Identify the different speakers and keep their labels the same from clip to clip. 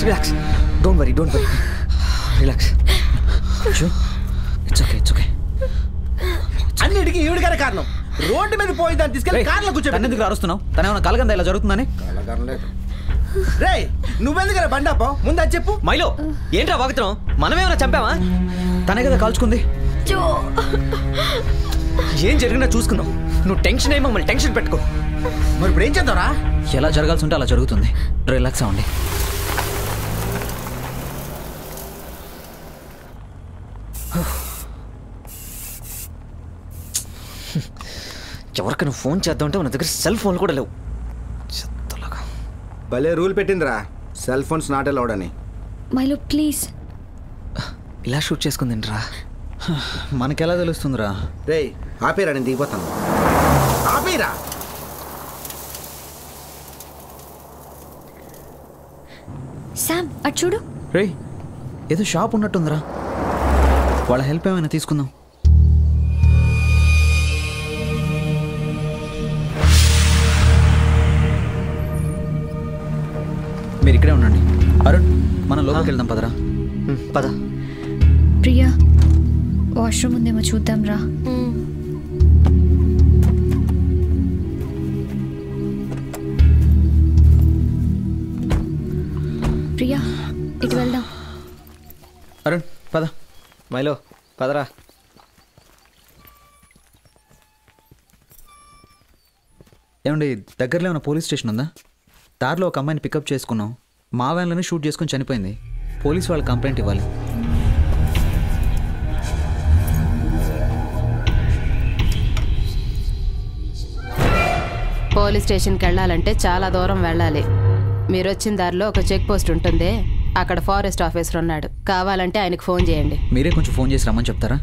Speaker 1: Relax. Don't worry relax. It's okay.
Speaker 2: అన్నిటికీ ఈవిడ గారే కారణం. రోడ్డు మీద పోయి దాన్ని తీసుకెళ్ళి కార్లో కూర్చోబెట్టి
Speaker 1: ఎందుకు అరుస్తున్నావు? తనేమన్నా కలగందా ఇలా జరుగుతుందని?
Speaker 2: రే నువ్వెందుకు బండాపో ముందు అది చెప్పు.
Speaker 1: మైలో ఏంట్రా వాగుతున్నావు? మనమేమైనా చంపావా? తనే కదా కాల్చుకుంది. ఏం జరిగినా చూసుకుందాం. నువ్వు టెన్షన్ అయ్యి మమ్మల్ని టెన్షన్ పెట్టుకో.
Speaker 2: మరి ఇప్పుడు ఏం చేద్దాంరా?
Speaker 1: ఎలా జరగాల్సి ఉంటే అలా జరుగుతుంది. రిలాక్స్ అవ్వండి. ఎవరికైనా ఫోన్ చేద్దామంటే మన దగ్గర సెల్ ఫోన్లు కూడా లేవు. చెత్తలాగా
Speaker 2: భలే రూల్ పెట్టిందిరా, సెల్ ఫోన్స్ నాట్ అలౌడ్ అని.
Speaker 3: మైలో ప్లీజ్.
Speaker 1: ఇలా షూట్ చేసుకుందిరా. మనకెలా తెలుస్తుందిరా?
Speaker 2: రే ఆపేరా, నేను దిగిపోతాను. ఆపేరా.
Speaker 3: శామ్ అటు చూడు.
Speaker 1: రే ఏదో షాప్ ఉన్నట్టుందిరా. వాళ్ళ హెల్ప్ ఏమైనా తీసుకుందాం. మీరు ఇక్కడే ఉండండి. అరుణ్ మనం లోపలికి వెళ్దాం. పదరా. పద.
Speaker 3: ప్రియా వాష్రూమ్ ఉందేమో చూద్దాం రా. ప్రియా ఇటు వెళ్దాం.
Speaker 1: అరుణ్ పద. మైలో పదరా. ఏమండి దగ్గరలో ఏమైనా పోలీస్ స్టేషన్ ఉందా? దారిలో ఒక అమ్మాయిని పికప్ చేసుకున్నాం. మా వ్యాన్లోనే షూట్ చేసుకుని చనిపోయింది. పోలీస్ వాళ్ళు కంప్లైంట్ ఇవ్వాలి.
Speaker 4: పోలీస్ స్టేషన్కి వెళ్ళాలంటే చాలా దూరం వెళ్ళాలి. మీరు వచ్చిన దారిలో ఒక చెక్ పోస్ట్ ఉంటుంది. అక్కడ ఫారెస్ట్ ఆఫీసర్ ఉన్నాడు. కావాలంటే ఆయనకు ఫోన్ చేయండి.
Speaker 1: మీరే కొంచెం ఫోన్ చేసి రమ్మని చెప్తారా?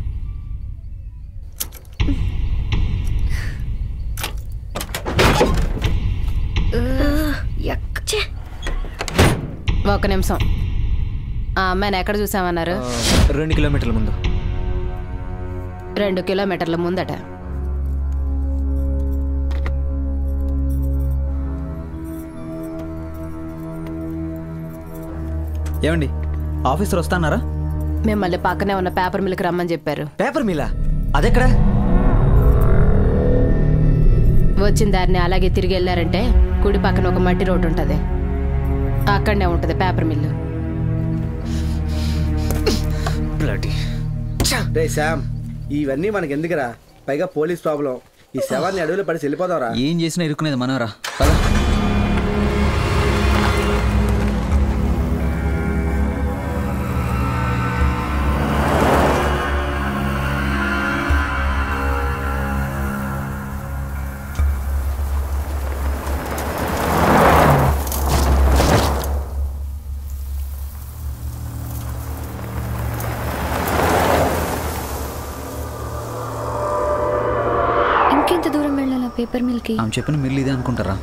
Speaker 4: ఒక నిమిషం. ఆ అమ్మాయిని ఎక్కడ చూసామన్నారు?
Speaker 1: 2 కిలోమీటర్ల ముందు.
Speaker 4: 2 కిలోమీటర్ల ముందట.
Speaker 1: ఏమండి ఆఫీసర్ వస్తాన్నారా?
Speaker 4: మిమ్మల్ని పక్కనే ఉన్న పేపర్ మిల్కి రమ్మని చెప్పారు.
Speaker 1: పేపర్ మిల్లా? అదెక్కడా?
Speaker 4: వచ్చిన దారిని అలాగే తిరిగి వెళ్ళారంటే కుడి పక్కన ఒక మట్టి రోడ్డు ఉంటుంది. అక్కడనే ఉంటుంది పేపర్ మిల్లు.
Speaker 2: రే శామ్ ఇవన్నీ మనకి ఎందుకురా? పైగా పోలీస్ ప్రాబ్లం. ఈ శవాన్ని అడవిలో పడి వెళ్ళిపోదాంరా.
Speaker 1: ఏం చేసినా ఇరుక్కునేది మనరా. పద.
Speaker 3: ఇంకెంత దూరం వెళ్ళాలా పేపర్ మిల్కి?
Speaker 1: ఆమె చెప్పిన మిల్లు ఇదే అనుకుంటారా?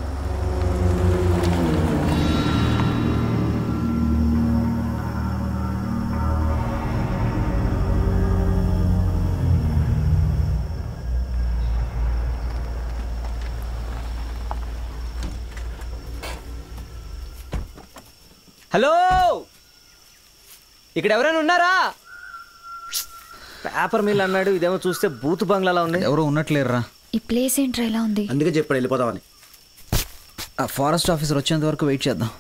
Speaker 1: హలో, ఇక్కడ ఎవరైనా ఉన్నారా? పేపర్ మిల్ అన్నాడు, ఇదేమో చూస్తే బూత్ బంగ్లాలా ఉంది. ఎవరో ఉన్నట్లేరా.
Speaker 3: ఈ ప్లేస్ ఏంట్రా ఇలా ఉంది?
Speaker 2: అందుకే చెప్పాడు వెళ్ళిపోదామని.
Speaker 1: ఆ ఫారెస్ట్ ఆఫీసర్ వచ్చేంత వరకు వెయిట్ చేద్దాం.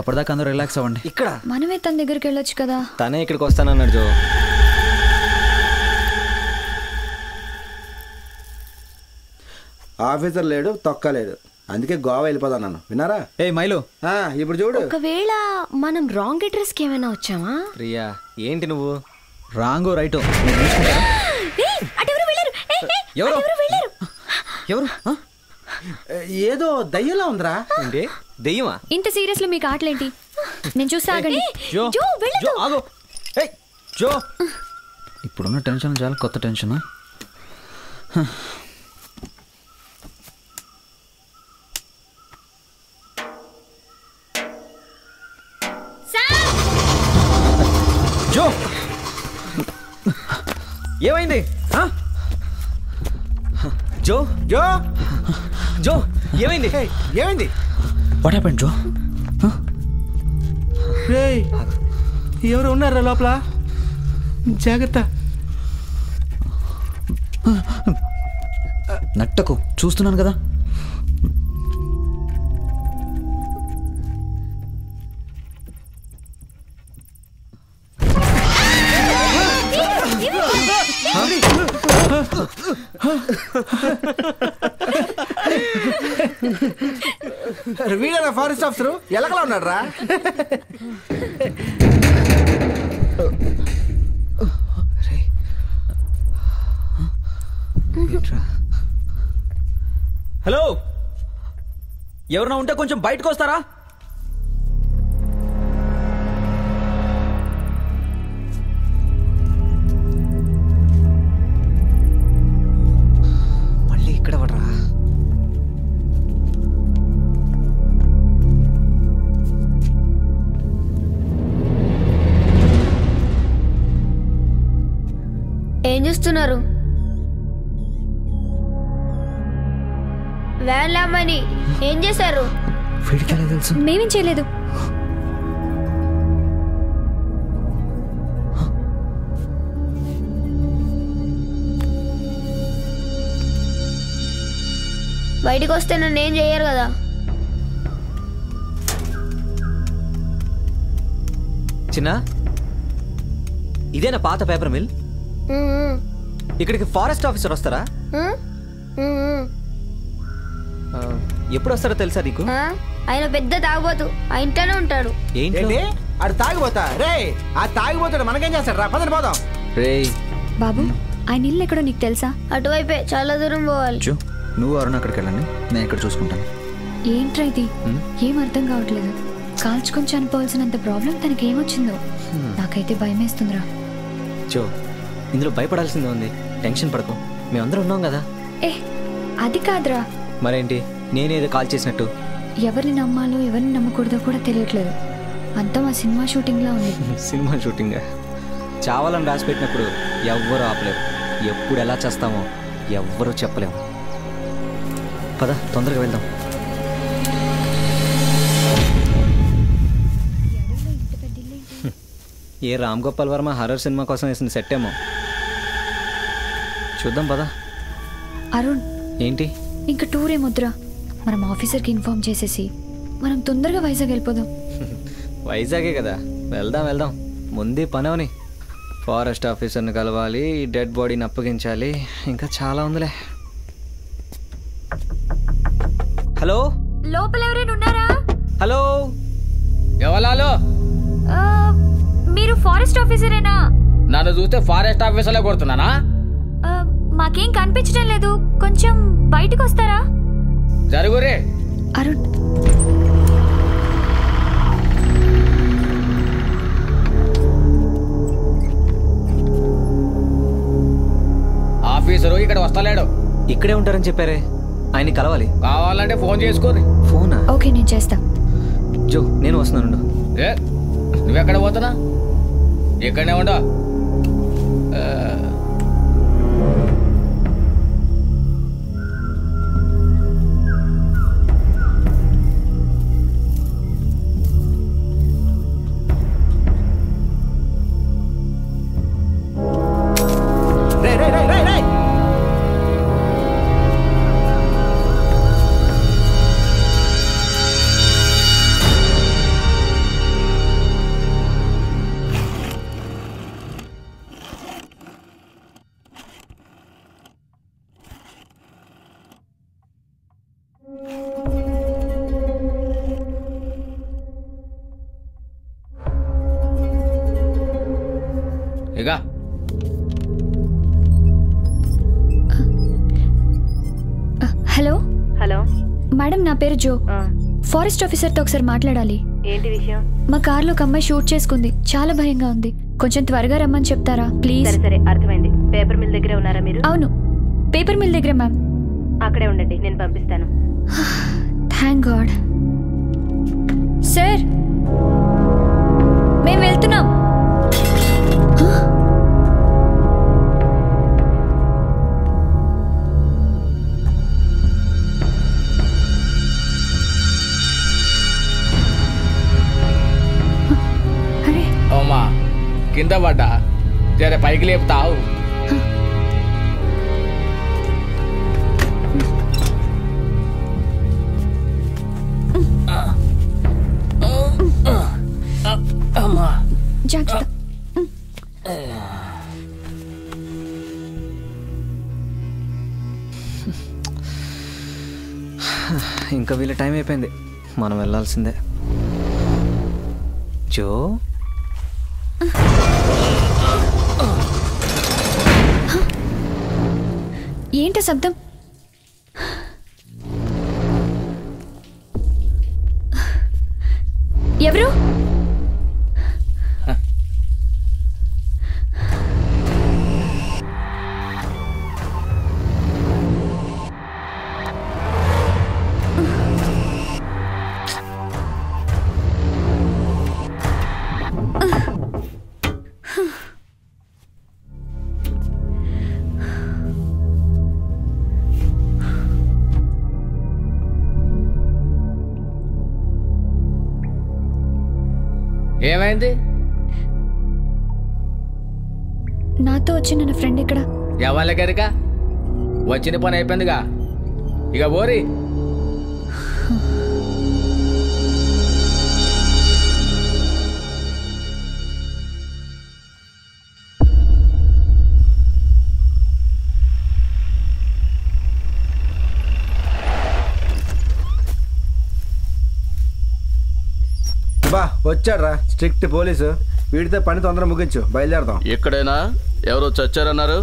Speaker 1: అప్పటిదాకా అందరూ రిలాక్స్ అవ్వండి. ఇక్కడ
Speaker 3: మనమే తన దగ్గరికి వెళ్ళొచ్చు కదా.
Speaker 1: తనే ఇక్కడికి వస్తానన్నాడు జో.
Speaker 2: ఆఫీసర్ లేడు, తొక్కలేడు. అందుకే గోవా వెళ్ళిపోదాం నన్ను. విన్నారా?
Speaker 1: ఏ మైలో
Speaker 2: ఇప్పుడు చూడు.
Speaker 3: ఒకవేళ మనం రాంగ్ అడ్రస్ కి ఏమైనా వచ్చామా?
Speaker 1: ప్రియా ఏంటి నువ్వు రాంగో రైటో? ఎవరు ఎవరు?
Speaker 2: ఏదో దయ్యంలా ఉందిరా.
Speaker 1: ఏంటి దెయ్యమా?
Speaker 3: ఇంత సీరియస్ లో మీకు ఆటలేంటి? నేను చూసి ఆగండి.
Speaker 1: జో ఇప్పుడున్న టెన్షన్ చాలా కొత్త టెన్షన్. జో ఏమైంది? జో
Speaker 2: జో
Speaker 1: జో ఏమైంది?
Speaker 2: ఏమైంది?
Speaker 1: వాట్ హ్యాపెండ్ జో?
Speaker 2: రేయ్ ఎవరు ఉన్నారా లోపల? జాగ్రత్త.
Speaker 1: నట్టకు చూస్తున్నాను కదా.
Speaker 2: వీడేనా ఫారెస్ట్ ఆఫీసరు? ఎలకలా ఉన్నాడు రా.
Speaker 1: హలో, ఎవరన్నా ఉంటే కొంచెం బయటకు వస్తారా? మళ్ళీ ఇక్కడ పడరా.
Speaker 5: ఏం చేస్తున్నారు? వ్యాన్ లామని ఏం చేశారు?
Speaker 1: వీడికి తెలుసు.
Speaker 3: మేమేం చేయలేదు.
Speaker 5: బయటికి వస్తే నన్ను ఏం చేయరు కదా.
Speaker 6: చిన్న, ఇదేనా పాత పేపర్ మిల్? ఇక్కడికి ఫారెస్ట్ ఆఫీసర్ వస్తారా? ఎప్పుడు వస్తారో తెలుసా నీకు?
Speaker 5: ఆయన పెద్ద తాగుబోతు, ఆ ఇంట్లోనే ఉంటాడు.
Speaker 2: ఏంటి ఆడు తాగిపోతా? రే ఆ తాగిపోతాడు, మనకేం చేస్తాడు రా, పదని పోదాం.
Speaker 1: రేయ్
Speaker 3: బాబు, ఆయన ఇల్లు ఎక్కడో నీకు తెలుసా?
Speaker 5: అటువైపే, చాలా దూరం పోవాలి.
Speaker 1: నువ్వు అరుణ్ అక్కడికి వెళ్ళండి, నేను ఇక్కడ చూసుకుంటాను.
Speaker 3: ఏంట్రా ఇది? ఏం అర్థం కావట్లేదు. కాల్చుకొని చనిపోవాల్సినంత ప్రాబ్లం తనకి ఏమొచ్చిందో. నాకైతే భయం వేస్తుందిరా.
Speaker 6: జో, ఇందులో భయపడాల్సిందే ఉంది. టెన్షన్ పడకు, మేమందరం ఉన్నాం కదా.
Speaker 3: ఏ అది కాదురా.
Speaker 6: మరేంటి, నేనేదో కాల్ చేసినట్టు?
Speaker 3: ఎవరిని నమ్మాలో ఎవరిని నమ్మకూడదో కూడా తెలియట్లేదు. అంతా మా సినిమా షూటింగ్లా ఉంది.
Speaker 6: సినిమా షూటింగ్ చావాలని రాసి పెట్టినప్పుడు ఎవ్వరూ ఆపలేరు. ఎప్పుడు ఎలా చేస్తామో ఎవ్వరూ చెప్పలేము. పద, తొందరగా వెళ్దాం. ఏ రామ్ గోపాల్ వర్మ హర్రర్ సినిమా కోసం వేసిన సెట్ ఏమో. చూద్దాం పద.
Speaker 3: అరుణ్,
Speaker 6: ఏంటి
Speaker 3: ఇంకా టూర్ ఏమొద్దురా. మనం ఆఫీసర్కి ఇన్ఫార్మ్ చేసేసి మనం తొందరగా వైజాగ్ వెళ్ళిపోదాం.
Speaker 6: వైజాగే కదా, వెళ్దాం వెళ్దాం. ముందే పని అవని. ఫారెస్ట్ ఆఫీసర్ని కలవాలి, డెడ్ బాడీని అప్పగించాలి, ఇంకా చాలా ఉందిలే. హలో,
Speaker 3: లోపల ఎవరైనా ఉన్నారా?
Speaker 6: హలో,
Speaker 7: ఎవలాలో?
Speaker 3: మీరు ఫారెస్ట్ ఆఫీసరేనా?
Speaker 7: నన్ను చూస్తే ఫారెస్ట్ ఆఫీసర్లే కొడుతున్నానా?
Speaker 3: మాకేం కనిపించడం లేదు, కొంచెం బయటకు వస్తారా?
Speaker 7: జరుగురే.
Speaker 3: అరుణ్,
Speaker 7: ఆఫీసరు ఇక్కడ వస్తలేడు.
Speaker 6: ఇక్కడే ఉంటారని చెప్పారే, ఆయన్ని కలవాలి.
Speaker 7: కావాలంటే ఫోన్ చేసుకోరి.
Speaker 6: ఫోనా?
Speaker 3: ఓకే నేను చేస్తా.
Speaker 6: జో, నేను వస్తున్నాను.
Speaker 7: ఏ నువ్వెక్కడ పోతున్నా? ఇక్కడనే ఉండవు. ఇక
Speaker 3: హలో
Speaker 4: హలో
Speaker 3: మేడం, నా పేరు జో. ఫారెస్ట్ ఆఫీసర్తో ఒకసారి మాట్లాడాలి.
Speaker 4: ఏంటి విషయం?
Speaker 3: మా కార్లో ఒక అమ్మాయి షూట్ చేసుకుంది, చాలా భయంగా ఉంది. కొంచెం త్వరగా రమ్మని చెప్తారా ప్లీజ్?
Speaker 4: సరే సరే, అర్థమైంది. పేపర్ మిల్ దగ్గరే ఉన్నారా మీరు?
Speaker 3: అవును, పేపర్ మిల్ దగ్గర మ్యామ్.
Speaker 4: అక్కడే ఉండండి, నేను పంపిస్తాను.
Speaker 3: Thank God. సార్, మేము వెళ్తున్నాం.
Speaker 7: కింద పడ్డా జర పైకి లేపుతావు.
Speaker 3: జాగ్రత్త.
Speaker 6: ఇంకా వీళ్ళ టైం అయిపోయింది, మనం వెళ్ళాల్సిందే. జో
Speaker 3: ఏంటి శబ్దం? ఎవరు?
Speaker 7: ఏమైంది?
Speaker 3: నాతో వచ్చిన నా ఫ్రెండ్ ఇక్కడ.
Speaker 7: ఎవరి దగ్గరగా వచ్చిన పని అయిపోయిందిగా, ఇక బోరి.
Speaker 2: బా వచ్చాడ్రా స్ట్రిక్ట్ పోలీసు. వీడితో పని తొందరగా ముగించు, బయలుదేరదాం.
Speaker 8: ఎక్కడైనా ఎవరో చచ్చారన్నారు?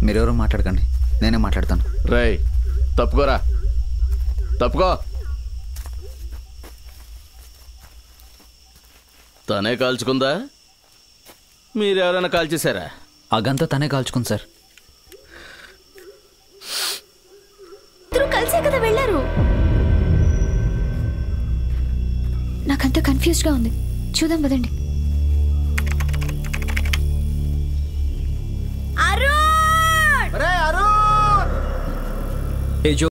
Speaker 1: మీరెవరో మాట్లాడకండి, నేనే మాట్లాడతాను.
Speaker 8: రేయ్ తప్పుకోరా, తప్పుకో. తనే కాల్చుకుందా? మీరెవరైనా కాల్చేశారా?
Speaker 1: ఆ గంత తనే కాల్చుకుంది సార్.
Speaker 3: కలిసే కదా వెళ్ళారు. నాకంతా కన్ఫ్యూజ్గా ఉంది, చూద్దాం పదండి.